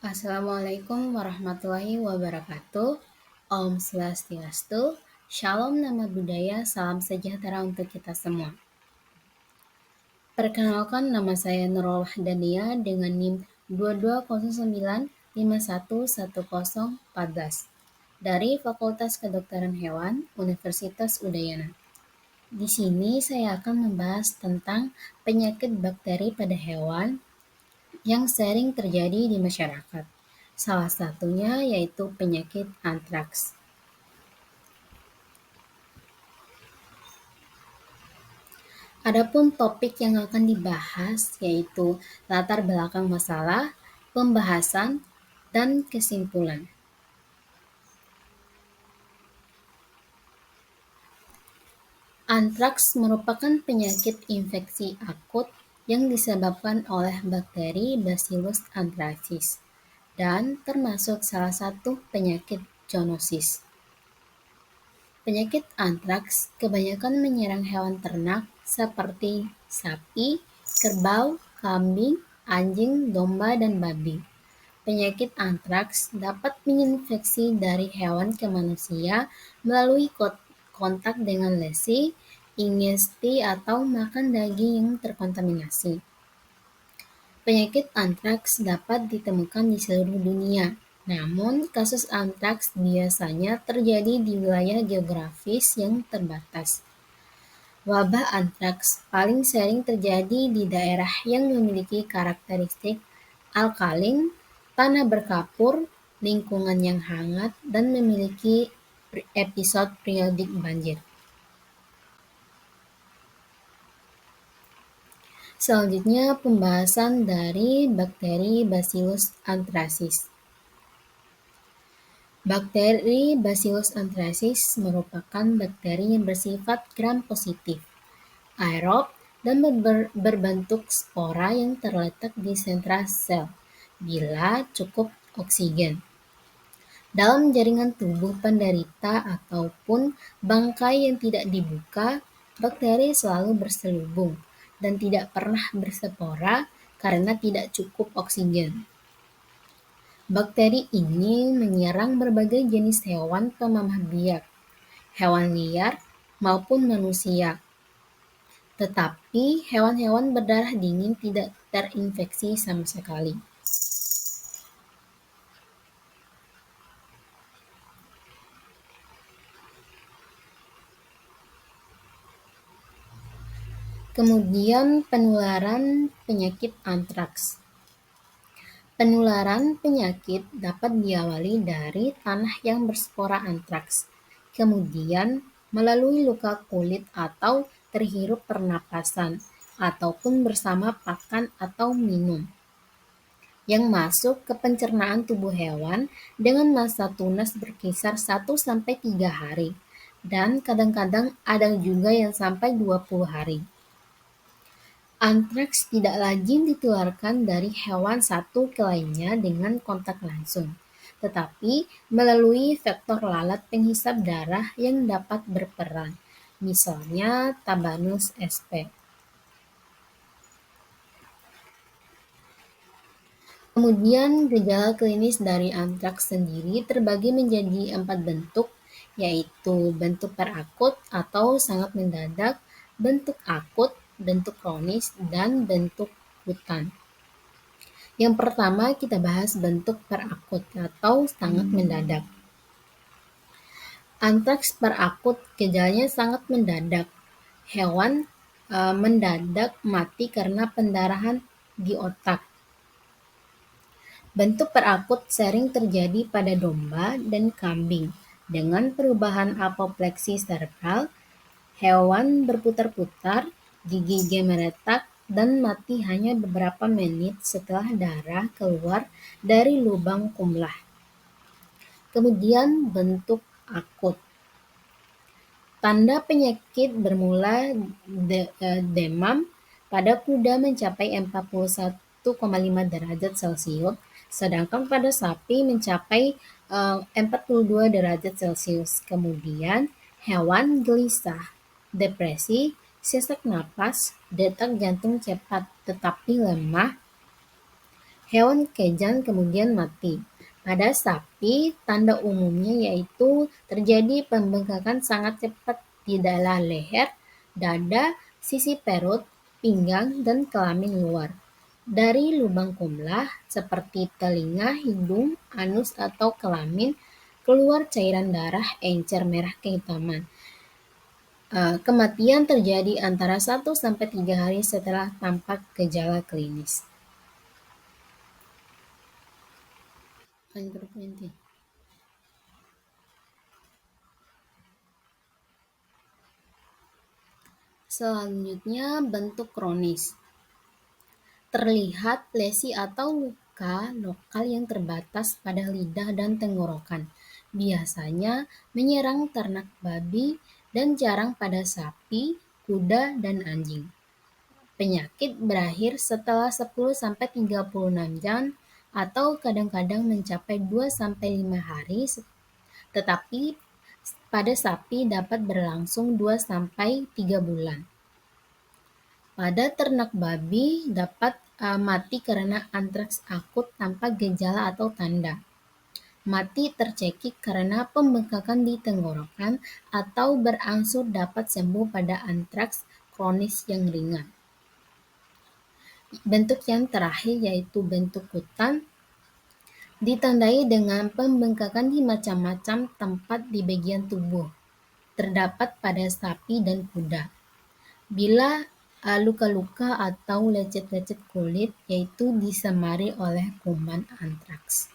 Assalamualaikum warahmatullahi wabarakatuh. Om Swastiastu. Shalom nama budaya, salam sejahtera untuk kita semua. Perkenalkan, nama saya Nurul Dania dengan NIM 2209511014 dari Fakultas Kedokteran Hewan Universitas Udayana. Di sini saya akan membahas tentang penyakit bakteri pada hewan yang sering terjadi di masyarakat. Salah satunya yaitu penyakit antraks. Adapun topik yang akan dibahas yaitu latar belakang masalah, pembahasan, dan kesimpulan. Antraks merupakan penyakit infeksi akut yang disebabkan oleh bakteri Bacillus anthracis dan termasuk salah satu penyakit zoonosis. Penyakit antraks kebanyakan menyerang hewan ternak seperti sapi, kerbau, kambing, anjing, domba, dan babi. Penyakit antraks dapat menginfeksi dari hewan ke manusia melalui kontak dengan lesi, ingesti, atau makan daging yang terkontaminasi. Penyakit antraks dapat ditemukan di seluruh dunia, namun kasus antraks biasanya terjadi di wilayah geografis yang terbatas. Wabah antraks paling sering terjadi di daerah yang memiliki karakteristik alkalin, tanah berkapur, lingkungan yang hangat, dan memiliki episode periodik banjir. Selanjutnya, pembahasan dari bakteri Bacillus anthracis. Bakteri Bacillus anthracis merupakan bakteri yang bersifat gram-positif, aerob, dan berbentuk spora yang terletak di sentra sel bila cukup oksigen. Dalam jaringan tubuh penderita ataupun bangkai yang tidak dibuka, bakteri selalu berselubung dan tidak pernah berspora karena tidak cukup oksigen. Bakteri ini menyerang berbagai jenis hewan pemamah biak, hewan liar, maupun manusia. Tetapi hewan-hewan berdarah dingin tidak terinfeksi sama sekali. Kemudian penularan penyakit antraks. Penularan penyakit dapat diawali dari tanah yang berspora antraks, kemudian melalui luka kulit atau terhirup pernapasan, ataupun bersama pakan atau minum yang masuk ke pencernaan tubuh hewan dengan masa tunas berkisar 1-3 hari, dan kadang-kadang ada juga yang sampai 20 hari. Antraks tidak lazim ditularkan dari hewan satu ke lainnya dengan kontak langsung, tetapi melalui vektor lalat penghisap darah yang dapat berperan, misalnya Tabanus sp. Kemudian gejala klinis dari antraks sendiri terbagi menjadi 4 bentuk, yaitu bentuk perakut atau sangat mendadak, bentuk akut, bentuk kronis, dan bentuk rutan. Yang pertama kita bahas bentuk perakut atau sangat mendadak. Antraks perakut gejalanya sangat mendadak. Hewan mendadak mati karena pendarahan di otak. Bentuk perakut sering terjadi pada domba dan kambing dengan perubahan apopleksi cerebral, hewan berputar-putar, gigi gemeretak, dan mati hanya beberapa menit setelah darah keluar dari lubang kumlah. Kemudian bentuk akut. Tanda penyakit bermula demam pada kuda mencapai 41,5 derajat Celcius, sedangkan pada sapi mencapai 42 derajat Celcius. Kemudian hewan gelisah, depresi, sesak napas, detak jantung cepat tetapi lemah, Hewan kejang kemudian mati. Pada sapi, tanda umumnya yaitu terjadi pembengkakan sangat cepat di dalam leher, dada, sisi perut, pinggang, dan kelamin luar. Dari lubang kumlah seperti telinga, hidung, anus, atau kelamin, keluar cairan darah encer merah kehitaman. Kematian terjadi antara 1 sampai 3 hari setelah tampak gejala klinis. Selanjutnya, bentuk kronis. Terlihat lesi atau luka lokal yang terbatas pada lidah dan tenggorokan. Biasanya menyerang ternak babi dan jarang pada sapi, kuda, dan anjing. Penyakit berakhir setelah 10-36 jam atau kadang-kadang mencapai 2-5 hari, tetapi pada sapi dapat berlangsung 2-3 bulan. Pada ternak babi dapat mati karena antraks akut tanpa gejala atau tanda. Mati tercekik karena pembengkakan di tenggorokan atau berangsur dapat sembuh pada antraks kronis yang ringan. Bentuk yang terakhir yaitu bentuk kutan, ditandai dengan pembengkakan di macam-macam tempat di bagian tubuh, terdapat pada sapi dan kuda. Bila luka-luka atau lecet-lecet kulit yaitu disemari oleh kuman antraks.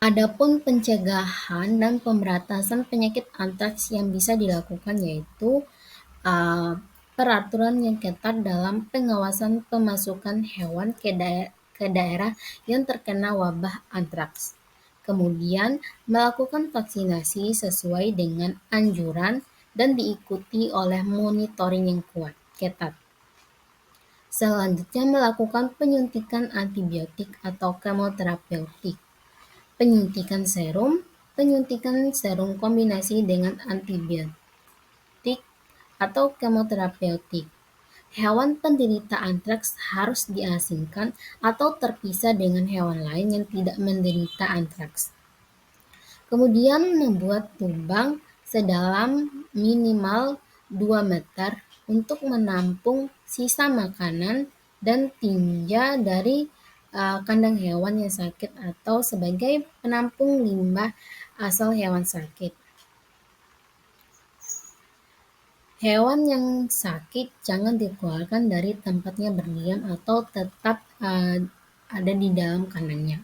Adapun pencegahan dan pemberantasan penyakit antraks yang bisa dilakukan yaitu peraturan yang ketat dalam pengawasan pemasukan hewan ke daerah yang terkena wabah antraks. Kemudian melakukan vaksinasi sesuai dengan anjuran dan diikuti oleh monitoring yang ketat. Selanjutnya melakukan penyuntikan antibiotik atau kemoterapeutik, penyuntikan serum kombinasi dengan antibiotik atau kemoterapeutik. Hewan penderita antraks harus diasingkan atau terpisah dengan hewan lain yang tidak menderita antraks. Kemudian membuat lubang sedalam minimal 2 meter untuk menampung sisa makanan dan tinja dari kandang hewan yang sakit atau sebagai penampung limbah asal hewan sakit. Hewan yang sakit jangan dikeluarkan dari tempatnya berdiam atau tetap ada di dalam kandangnya.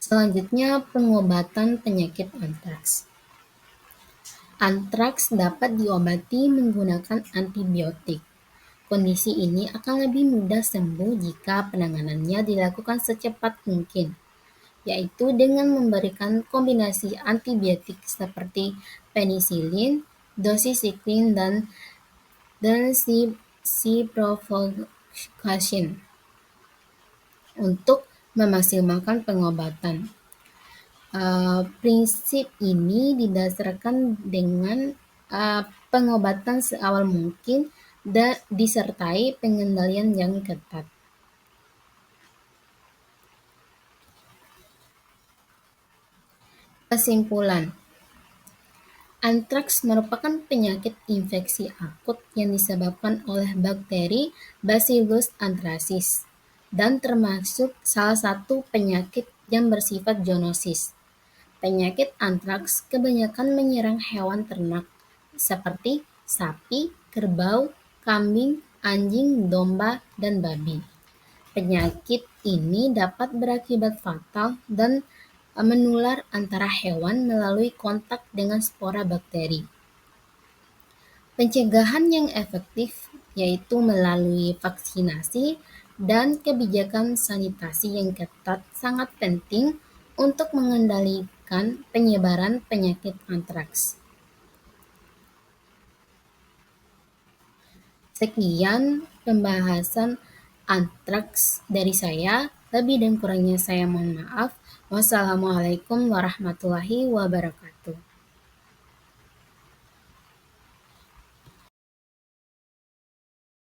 Selanjutnya, pengobatan penyakit antraks. Antraks dapat diobati menggunakan antibiotik. Kondisi ini akan lebih mudah sembuh jika penanganannya dilakukan secepat mungkin, yaitu dengan memberikan kombinasi antibiotik seperti penisilin, doxycycline, dan ciprofloxacin untuk memaksimalkan pengobatan. Prinsip ini didasarkan dengan pengobatan seawal mungkin dan disertai pengendalian yang ketat. Kesimpulan, antraks merupakan penyakit infeksi akut yang disebabkan oleh bakteri Bacillus anthracis dan termasuk salah satu penyakit yang bersifat zoonosis. Penyakit antraks kebanyakan menyerang hewan ternak seperti sapi, kerbau, kambing, anjing, domba, dan babi. Penyakit ini dapat berakibat fatal dan menular antara hewan melalui kontak dengan spora bakteri. Pencegahan yang efektif yaitu melalui vaksinasi dan kebijakan sanitasi yang ketat sangat penting untuk mengendalikan penyebaran penyakit antraks. Sekian pembahasan antraks dari saya. Lebih dan kurangnya saya mohon maaf. Wassalamualaikum warahmatullahi wabarakatuh.